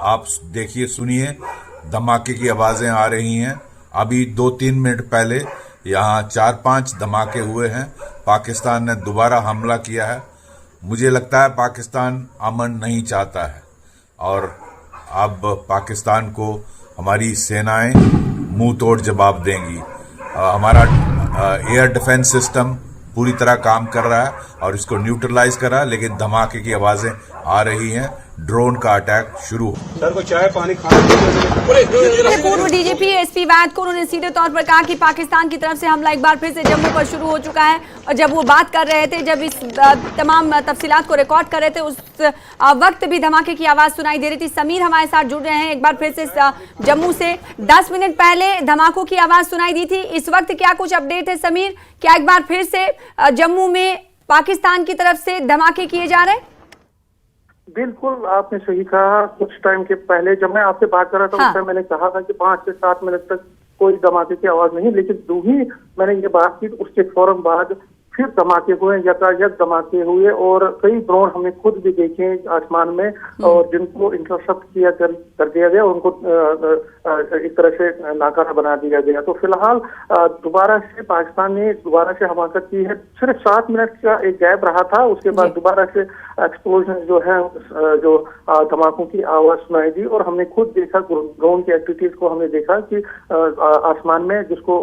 आप देखिए, सुनिए, धमाके की आवाजें आ रही हैं। अभी 2-3 मिनट पहले यहाँ 4-5 धमाके हुए हैं। पाकिस्तान ने दोबारा हमला किया है। मुझे लगता है पाकिस्तान अमन नहीं चाहता है और अब पाकिस्तान को हमारी सेनाएं मुंह तोड़ जवाब देंगी। हमारा एयर डिफेंस सिस्टम पूरी तरह काम कर रहा है और इसको न्यूट्रलाइज कर रहा है, लेकिन धमाके की आवाजें आ रही हैं। ड्रोन का अटैक शुरू। सर को चाय पानी खाना। पूर्व डीजीपी एसपी वैद को उन्होंने सीधे तौर पर कहा कि पाकिस्तान की तरफ से हमला एक बार फिर से जम्मू पर शुरू हो चुका है। और जब वो बात कर रहे थे, जब इस तमाम तफसीलात को रिकॉर्ड कर रहे थे, उस वक्त भी धमाके की आवाज सुनाई दे रही थी। समीर हमारे साथ जुड़ रहे हैं एक बार फिर से जम्मू से। 10 मिनट पहले धमाकों की आवाज सुनाई दी थी, इस वक्त क्या कुछ अपडेट है समीर? क्या एक बार फिर से जम्मू में पाकिस्तान की तरफ से धमाके किए जा रहे हैं? बिल्कुल, आपने सही कहा। कुछ टाइम के पहले जब मैं आपसे बात कर रहा था, हाँ। उस टाइम मैंने कहा था कि 5 से 7 मिनट तक कोई धमाके की आवाज नहीं, लेकिन जो ही मैंने ये बात की उसके फौरन बाद फिर धमाके हुए, यकायक धमाके हुए और कई ड्रोन हमने खुद भी देखे आसमान में, और जिनको इंटरसेप्ट किया कर दिया गया, उनको एक तरह से नाकारा बना दिया गया। तो फिलहाल दोबारा से पाकिस्तान ने दोबारा से हमाकत की है। सिर्फ 7 मिनट का एक गैप रहा था, उसके बाद दोबारा से एक्सप्लोजन जो है, जो धमाकों की आवाज सुनाई दी और हमने खुद देखा, ड्रोन की एक्टिविटीज को हमने देखा कि आसमान में, जिसको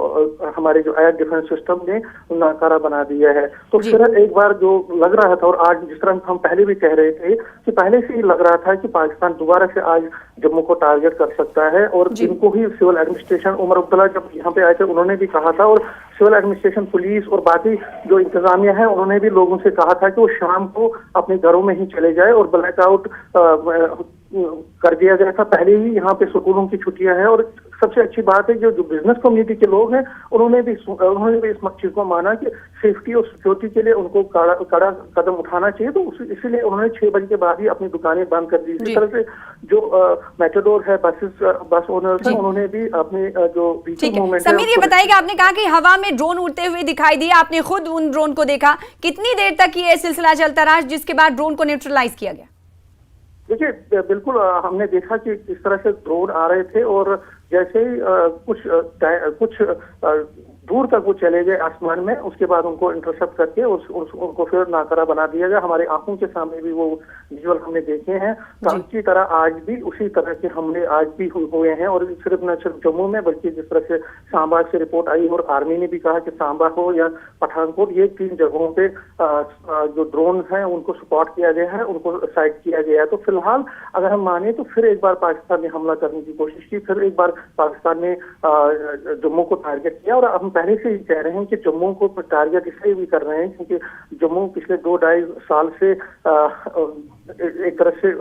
हमारे जो एयर डिफेंस सिस्टम ने नाकारा बना दिया है। तो फिर एक बार जो लग रहा था, और आज जिस तरह हम पहले भी कह रहे थे कि पहले से ही लग रहा था कि पाकिस्तान दोबारा से आज जम्मू को टारगेट कर सकता है, और इनको ही सिविल एडमिनिस्ट्रेशन, उमर अब्दुल्ला जब यहाँ पे आए थे उन्होंने भी कहा था, और सिविल एडमिनिस्ट्रेशन, पुलिस और बाकी जो इंतजामिया है उन्होंने भी लोगों से कहा था कि वो शाम को अपने घरों में ही चले जाए, और ब्लैकआउट कर दिया गया था। पहले ही यहाँ पे स्कूलों की छुट्टियां हैं, और सबसे अच्छी बात है जो बिजनेस कम्युनिटी के लोग हैं उन्होंने भी इस चीज को माना कि सेफ्टी और सिक्योरिटी के लिए उनको कड़ा कदम उठाना चाहिए। तो इसीलिए उन्होंने 6 बजे के बाद ही अपनी दुकानें बंद कर दी। इसी तरह से जो मेट्रोडोर है, बस ओनर्स है, उन्होंने भी अपने जो व्हीकल मूवमेंट। समीर, ये बताइएगा, आपने कहा कि हवा में ड्रोन उड़ते हुए दिखाई दिए, आपने खुद उन ड्रोन को देखा, कितनी देर तक ये सिलसिला चलता रहा जिसके बाद ड्रोन को न्यूट्रलाइज किया गया? देखिए, बिल्कुल हमने देखा कि इस तरह से ड्रोन आ रहे थे, और जैसे ही कुछ दूर तक वो चले गए आसमान में, उसके बाद उनको इंटरसेप्ट करके उनको फिर नाकारा बना दिया गया। हमारे आंखों के सामने भी वो विजुअल हमने देखे हैं। कल की तरह आज भी उसी तरह के हमले आज भी हुए हैं, और सिर्फ न सिर्फ जम्मू में, बल्कि जिस तरह से सांबा से रिपोर्ट आई, और आर्मी ने भी कहा कि सांबा हो या पठानकोट, ये 3 जगहों पे जो ड्रोन हैं उनको स्पॉट किया गया है, उनको साइट किया गया है। तो फिलहाल अगर हम माने तो फिर एक बार पाकिस्तान ने हमला करने की कोशिश की, फिर एक बार पाकिस्तान ने जम्मू को टारगेट किया, और हम पहले से ही कह रहे हैं कि जम्मू को टारगेट इसलिए भी कर रहे हैं क्योंकि जम्मू पिछले 2-2.5 साल से एक तरह से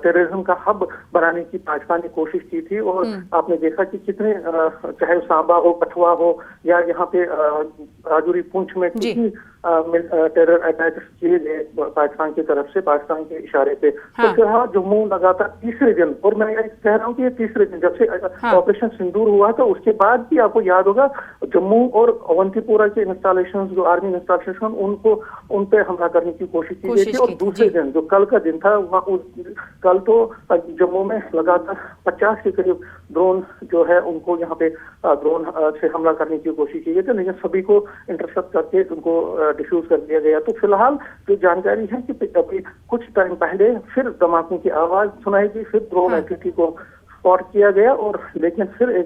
टेररिज्म का हब बनाने की पाकिस्तान ने कोशिश की थी, और आपने देखा कि कितने, चाहे सांबा हो, कठुआ हो, या यहाँ पे राजौरी, पुंछ में कितनी टेरर अटैक किए गए पाकिस्तान की तरफ से, पाकिस्तान के इशारे पे। तो फिलहाल जम्मू लगातार तीसरे दिन, और मैं कह रहा हूँ कि ये तीसरे दिन, जब से ऑपरेशन सिंदूर हुआ था उसके बाद भी आपको याद होगा जम्मू और अवंतीपुरा के इंस्टॉलेशन, जो आर्मी इंस्टॉलेशन, उन पे हमला करने की कोशिश की गई थी। और दूसरे दिन जो कल का दिन था, कल तो जम्मू में लगातार 50 के करीब ड्रोन जो है उनको यहाँ पे ड्रोन से हमला करने की कोशिश की गई थी, लेकिन सभी को इंटरसेप्ट करके उनको डिफ्यूज कर दिया गया। तो फिलहाल जो जानकारी है कि अभी कुछ टाइम पहले फिर धमाकों की आवाज सुनाई दी, फिर ड्रोन एक्टिविटी को स्पॉट किया गया, और लेकिन फिर एक बार